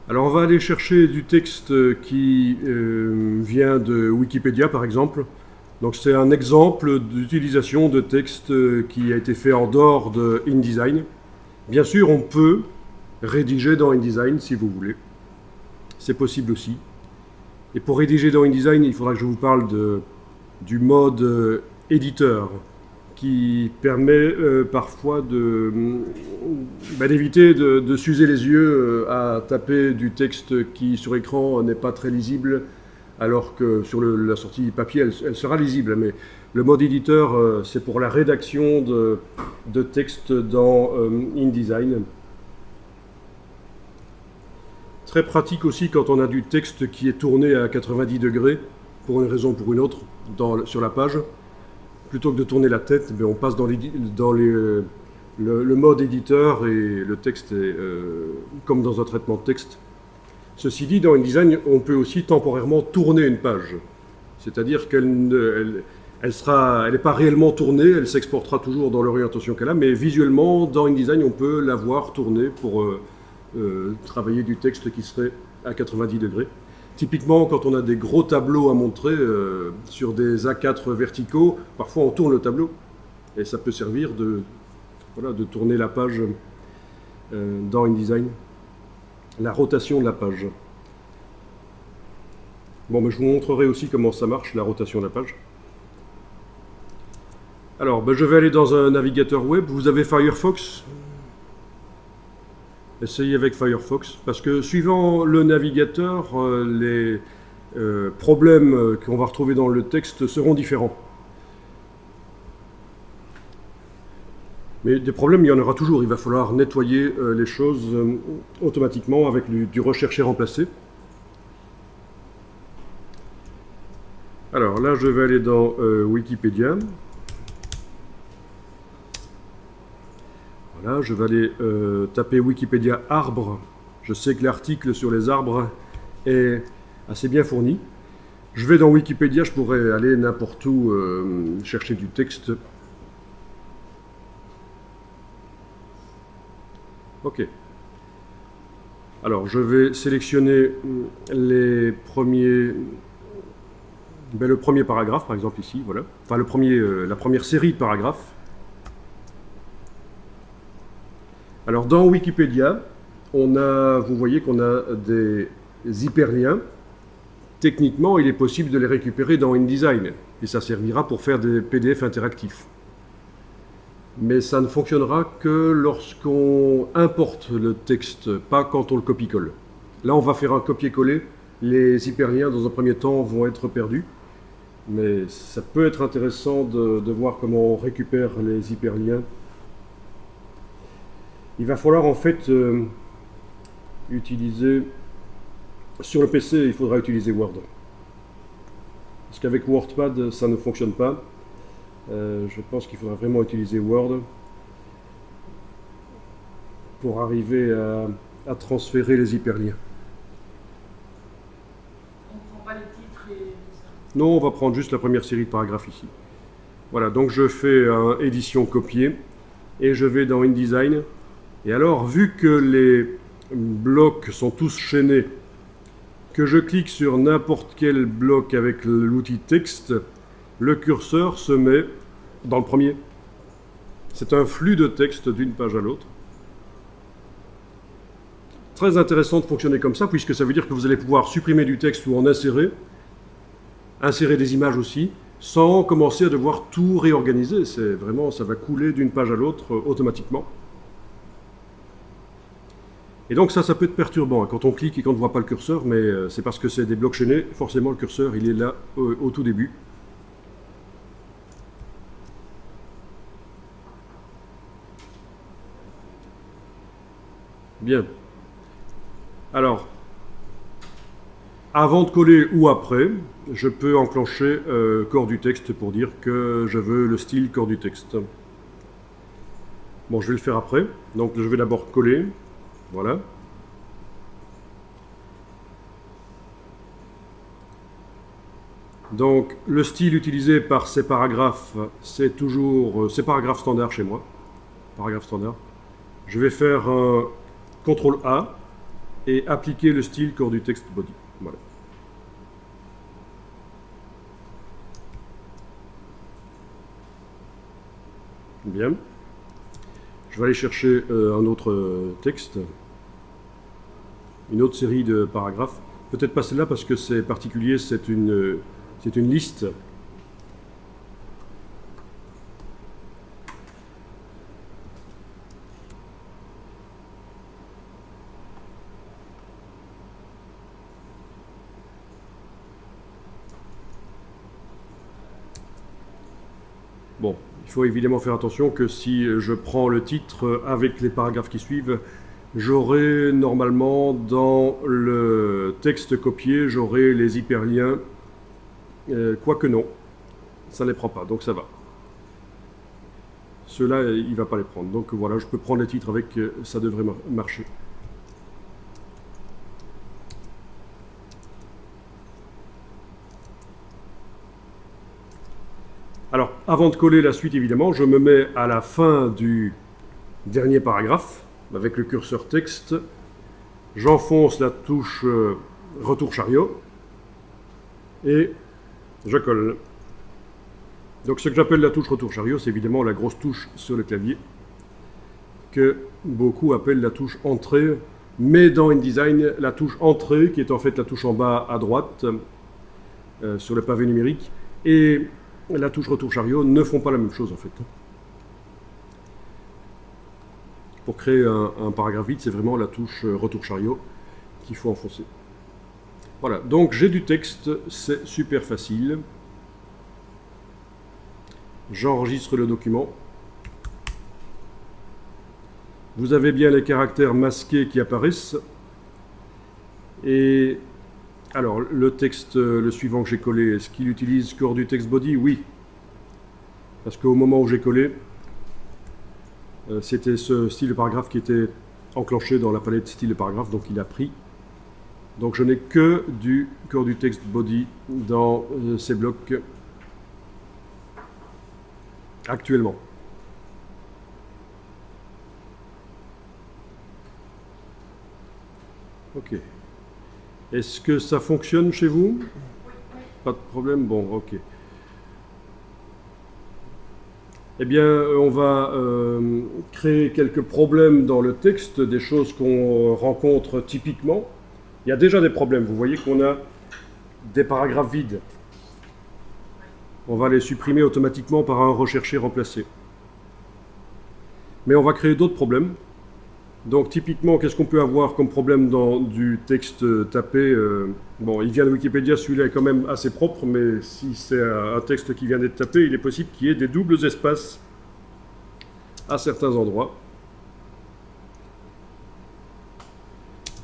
Alors on va aller chercher du texte qui vient de Wikipédia par exemple. Donc c'est un exemple d'utilisation de texte qui a été fait en dehors de InDesign. Bien sûr, on peut rédiger dans InDesign si vous voulez. C'est possible aussi. Et pour rédiger dans InDesign, il faudra que je vous parle du mode éditeur qui permet parfois d'éviter de s'user les yeux à taper du texte qui sur écran n'est pas très lisible, alors que sur la sortie papier, elle sera lisible. Mais le mode éditeur, c'est pour la rédaction de texte dans InDesign. Très pratique aussi quand on a du texte qui est tourné à 90 degrés, pour une raison ou pour une autre, sur la page. Plutôt que de tourner la tête, on passe dans le mode éditeur et le texte est comme dans un traitement de texte. Ceci dit, dans InDesign, on peut aussi temporairement tourner une page. C'est-à-dire qu'elle n'est pas réellement tournée, elle s'exportera toujours dans l'orientation qu'elle a, mais visuellement, dans InDesign, on peut la voir tourner pour travailler du texte qui serait à 90 degrés. Typiquement, quand on a des gros tableaux à montrer sur des A4 verticaux, parfois on tourne le tableau et ça peut servir de tourner la page dans InDesign. La rotation de la page. Bon, mais je vous montrerai aussi comment ça marche, la rotation de la page. Alors, je vais aller dans un navigateur web. Vous avez Firefox. Essayez avec Firefox, parce que suivant le navigateur, les problèmes qu'on va retrouver dans le texte seront différents. Mais des problèmes, il y en aura toujours. Il va falloir nettoyer les choses automatiquement avec du rechercher-remplacer. Alors là, je vais aller dans Wikipédia. Voilà, je vais aller taper Wikipédia arbre. Je sais que l'article sur les arbres est assez bien fourni. Je vais dans Wikipédia, je pourrais aller n'importe où chercher du texte. Ok. Alors, je vais sélectionner le premier paragraphe, par exemple ici, voilà. Enfin, la première série de paragraphes. Alors, dans Wikipédia, vous voyez qu'on a des hyperliens. Techniquement, il est possible de les récupérer dans InDesign, et ça servira pour faire des PDF interactifs. Mais ça ne fonctionnera que lorsqu'on importe le texte, pas quand on le copie-colle. Là, on va faire un copier-coller. Les hyperliens, dans un premier temps, vont être perdus. Mais ça peut être intéressant de voir comment on récupère les hyperliens. Il va falloir en fait utiliser... Sur le PC, il faudra utiliser Word. Parce qu'avec WordPad, ça ne fonctionne pas. Je pense qu'il faudra vraiment utiliser Word pour arriver à transférer les hyperliens. On ne prend pas les titres et tout ça? Non, on va prendre juste la première série de paragraphes ici. Voilà, donc je fais un édition copier et je vais dans InDesign. Et alors, vu que les blocs sont tous chaînés, que je clique sur n'importe quel bloc avec l'outil texte, le curseur se met dans le premier. C'est un flux de texte d'une page à l'autre. Très intéressant de fonctionner comme ça, puisque ça veut dire que vous allez pouvoir supprimer du texte ou en insérer des images aussi, sans commencer à devoir tout réorganiser. C'est vraiment, ça va couler d'une page à l'autre automatiquement. Et donc ça peut être perturbant quand on clique et qu'on ne voit pas le curseur, mais c'est parce que c'est des blocs chaînés, forcément le curseur il est là au tout début. Bien. Alors, avant de coller ou après, je peux enclencher corps du texte pour dire que je veux le style corps du texte. Bon, je vais le faire après. Donc je vais d'abord coller. Voilà. Donc, le style utilisé par ces paragraphes, c'est toujours ces paragraphes standards chez moi. Paragraphe standard. Je vais faire un CTRL A et appliquer le style corps du texte body. Voilà. Bien. Je vais aller chercher un autre texte, une autre série de paragraphes. Peut-être pas celle-là parce que c'est particulier, c'est une liste. Bon, il faut évidemment faire attention que si je prends le titre avec les paragraphes qui suivent, j'aurai normalement dans le texte copié, j'aurai les hyperliens, quoique non, ça ne les prend pas, donc ça va. Ceux-là, il ne va pas les prendre. Donc voilà, je peux prendre les titres avec, ça devrait marcher. Alors, avant de coller la suite, évidemment, je me mets à la fin du dernier paragraphe, avec le curseur texte. J'enfonce la touche retour chariot et je colle. Donc ce que j'appelle la touche retour chariot, c'est évidemment la grosse touche sur le clavier, que beaucoup appellent la touche entrée, mais dans InDesign, la touche entrée, qui est en fait la touche en bas à droite, sur le pavé numérique, et la touche retour chariot ne font pas la même chose en fait. Pour créer un paragraphe vide, c'est vraiment la touche retour chariot qu'il faut enfoncer. Voilà, donc j'ai du texte, c'est super facile. J'enregistre le document. Vous avez bien les caractères masqués qui apparaissent. Et alors, le texte, le suivant que j'ai collé, est-ce qu'il utilise corps du text body? Oui. Parce qu'au moment où j'ai collé, c'était ce style de paragraphe qui était enclenché dans la palette style de paragraphe, donc il a pris. Donc je n'ai que du corps du text body dans ces blocs actuellement. Ok. Est-ce que ça fonctionne chez vous? Pas de problème? Bon, ok. Eh bien, on va créer quelques problèmes dans le texte, des choses qu'on rencontre typiquement. Il y a déjà des problèmes. Vous voyez qu'on a des paragraphes vides. On va les supprimer automatiquement par un rechercher remplacer. Mais on va créer d'autres problèmes. Donc typiquement, qu'est-ce qu'on peut avoir comme problème dans du texte tapé? Bon, il vient de Wikipédia, celui-là est quand même assez propre, mais si c'est un texte qui vient d'être tapé, il est possible qu'il y ait des doubles espaces à certains endroits.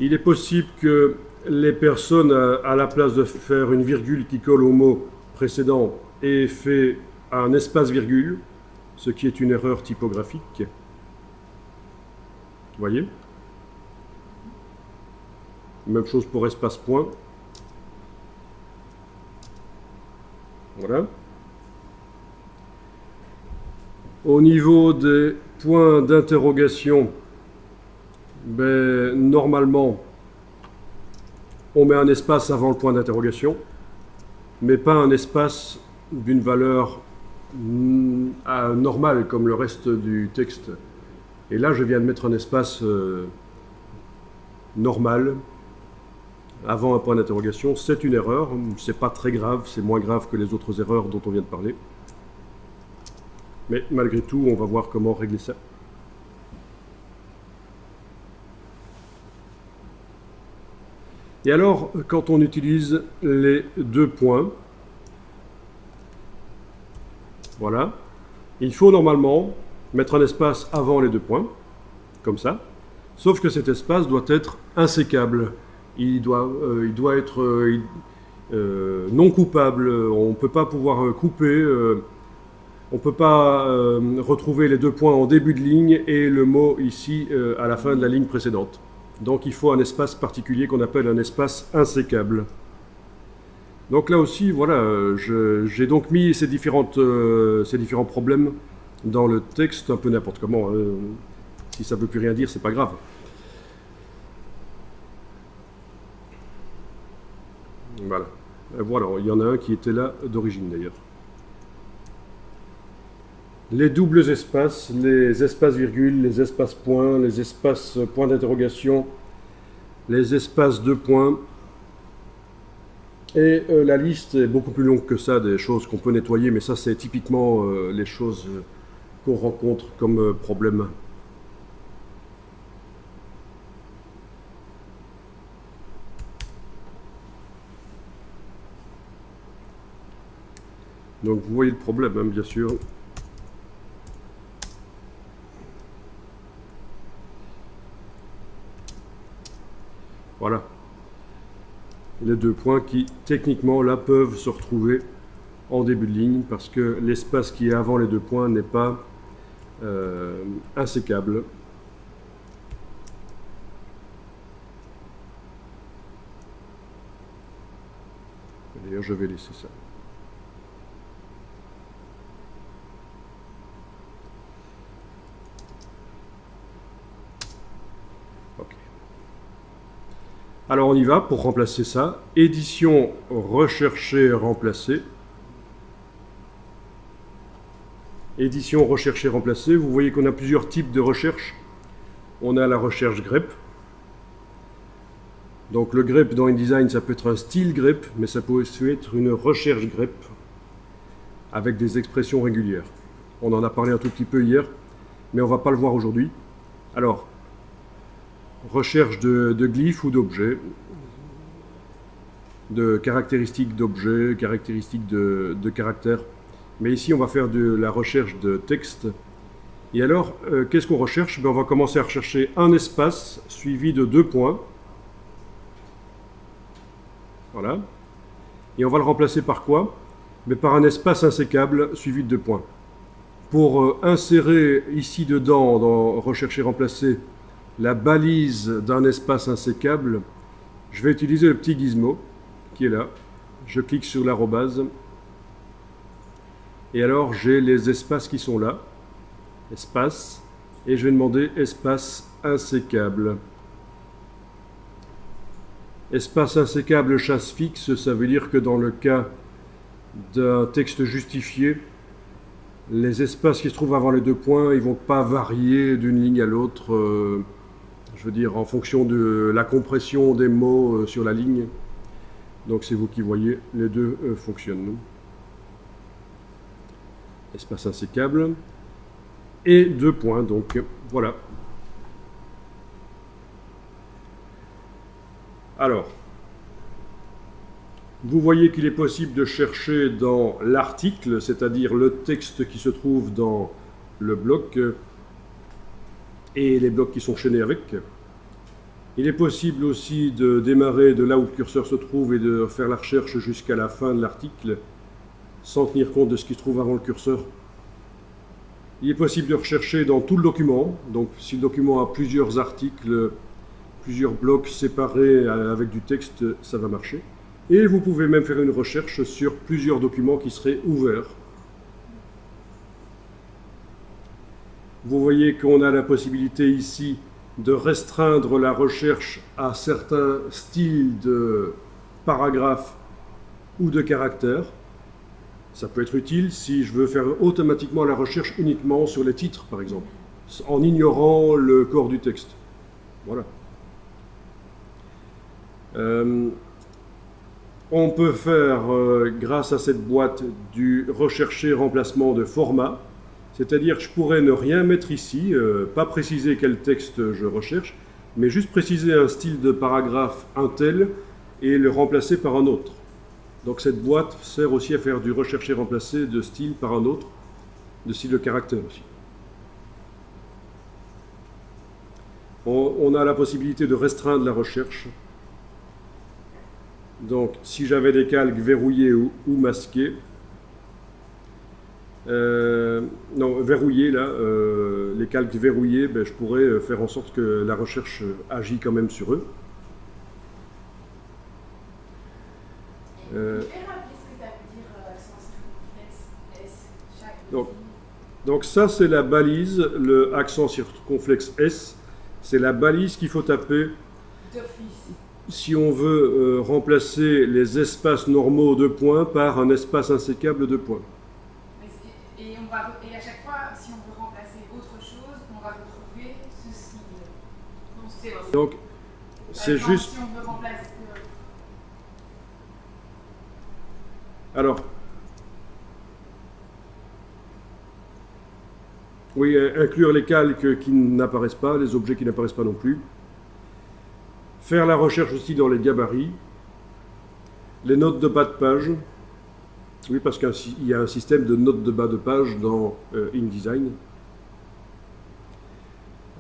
Il est possible que les personnes, à la place de faire une virgule qui colle au mot précédent, aient fait un espace-virgule, ce qui est une erreur typographique. Vous voyez? Même chose pour espace-point. Voilà. Au niveau des points d'interrogation, ben, normalement, on met un espace avant le point d'interrogation, mais pas un espace d'une valeur normale comme le reste du texte. Et là, je viens de mettre un espace normal avant un point d'interrogation. C'est une erreur, c'est pas très grave, c'est moins grave que les autres erreurs dont on vient de parler. Mais malgré tout, on va voir comment régler ça. Et alors, quand on utilise les deux points, voilà, il faut normalement mettre un espace avant les deux points, comme ça, sauf que cet espace doit être insécable. Il doit être non coupable, on ne peut pas pouvoir couper, on ne peut pas retrouver les deux points en début de ligne et le mot ici à la fin de la ligne précédente. Donc il faut un espace particulier qu'on appelle un espace insécable. Donc là aussi, voilà, j'ai donc mis ces différents problèmes dans le texte, un peu n'importe comment. Si ça ne veut plus rien dire, c'est pas grave. Voilà. Voilà, il y en a un qui était là d'origine d'ailleurs. Les doubles espaces, les espaces-virgules, les espaces-points, les espaces-points d'interrogation, les espaces de points. Et la liste est beaucoup plus longue que ça, des choses qu'on peut nettoyer, mais ça c'est typiquement les choses qu'on rencontre comme problème. Donc vous voyez le problème, hein, bien sûr. Voilà. Les deux points qui, techniquement, là, peuvent se retrouver en début de ligne parce que l'espace qui est avant les deux points n'est pas insécable. D'ailleurs, je vais laisser ça. Alors on y va pour remplacer ça. Édition, rechercher, remplacer. Édition, rechercher, remplacer. Vous voyez qu'on a plusieurs types de recherche. On a la recherche grep. Donc le grep dans InDesign, ça peut être un style grep, mais ça peut aussi être une recherche grep avec des expressions régulières. On en a parlé un tout petit peu hier, mais on ne va pas le voir aujourd'hui. Alors, recherche de glyphes ou d'objets, de caractéristiques d'objets, caractéristiques de caractères. Mais ici, on va faire de la recherche de texte. Et alors, qu'est-ce qu'on recherche? On va commencer à rechercher un espace suivi de deux points. Voilà. Et on va le remplacer par quoi? Mais par un espace insécable suivi de deux points. Pour insérer ici dedans, dans rechercher, remplacer, la balise d'un espace insécable, je vais utiliser le petit gizmo qui est là. Je clique sur l'arrobase. Et alors j'ai les espaces qui sont là. Espace. Et je vais demander espace insécable. Espace insécable chasse fixe, ça veut dire que dans le cas d'un texte justifié, les espaces qui se trouvent avant les deux points, ils ne vont pas varier d'une ligne à l'autre. Je veux dire, en fonction de la compression des mots sur la ligne. Donc c'est vous qui voyez, les deux fonctionnent. Espace insécable. Et deux points, donc voilà. Alors, vous voyez qu'il est possible de chercher dans l'article, c'est-à-dire le texte qui se trouve dans le bloc, et les blocs qui sont chaînés avec. Il est possible aussi de démarrer de là où le curseur se trouve et de faire la recherche jusqu'à la fin de l'article sans tenir compte de ce qui se trouve avant le curseur. Il est possible de rechercher dans tout le document, donc si le document a plusieurs articles, plusieurs blocs séparés avec du texte, ça va marcher. Et vous pouvez même faire une recherche sur plusieurs documents qui seraient ouverts. Vous voyez qu'on a la possibilité ici de restreindre la recherche à certains styles de paragraphes ou de caractères. Ça peut être utile si je veux faire automatiquement la recherche uniquement sur les titres, par exemple, en ignorant le corps du texte. Voilà. On peut faire, grâce à cette boîte, du rechercher remplacement de format. C'est-à-dire que je pourrais ne rien mettre ici, pas préciser quel texte je recherche, mais juste préciser un style de paragraphe un tel et le remplacer par un autre. Donc cette boîte sert aussi à faire du rechercher-remplacer de style par un autre, de style de caractère aussi. On a la possibilité de restreindre la recherche. Donc si j'avais des calques verrouillés ou masqués, non, verrouillés là, les calques verrouillés, ben, je pourrais faire en sorte que la recherche agit quand même sur eux. Donc ça c'est la balise, le accent circonflexe S, c'est la balise qu'il faut taper. si on veut remplacer les espaces normaux de points par un espace insécable de points. Et à chaque fois, si on veut remplacer autre chose, on va retrouver ceci. Donc, c'est juste... Si on veut remplacer... Alors, oui, inclure les calques qui n'apparaissent pas, les objets qui n'apparaissent pas non plus. Faire la recherche aussi dans les gabarits. Les notes de bas de page. Oui, parce qu'il y a un système de notes de bas de page dans InDesign.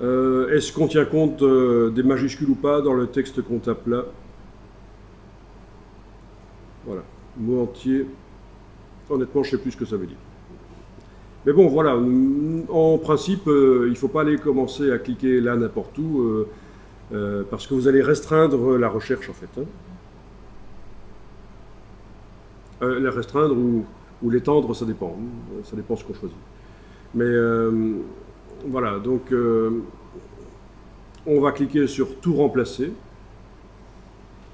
Est-ce qu'on tient compte des majuscules ou pas dans le texte qu'on tape là? Voilà, mot entier. Honnêtement, je ne sais plus ce que ça veut dire. Mais bon, voilà, en principe, il ne faut pas aller commencer à cliquer là n'importe où, parce que vous allez restreindre la recherche en fait. La restreindre ou l'étendre, ça dépend. Ça dépend ce qu'on choisit. Mais voilà, donc on va cliquer sur tout remplacer.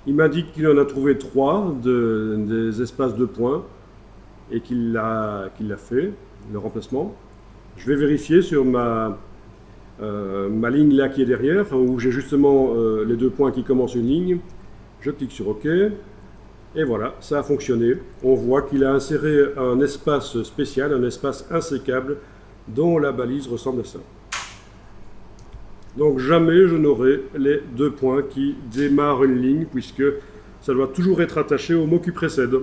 Il m'indique qu'il en a trouvé 3 des espaces de points et qu'il l'a fait, le remplacement. Je vais vérifier sur ma ligne là qui est derrière, où j'ai justement les 2 points qui commencent une ligne. Je clique sur OK. Et voilà, ça a fonctionné. On voit qu'il a inséré un espace spécial, un espace insécable, dont la balise ressemble à ça. Donc jamais je n'aurai les 2 points qui démarrent une ligne, puisque ça doit toujours être attaché au mot qui précède.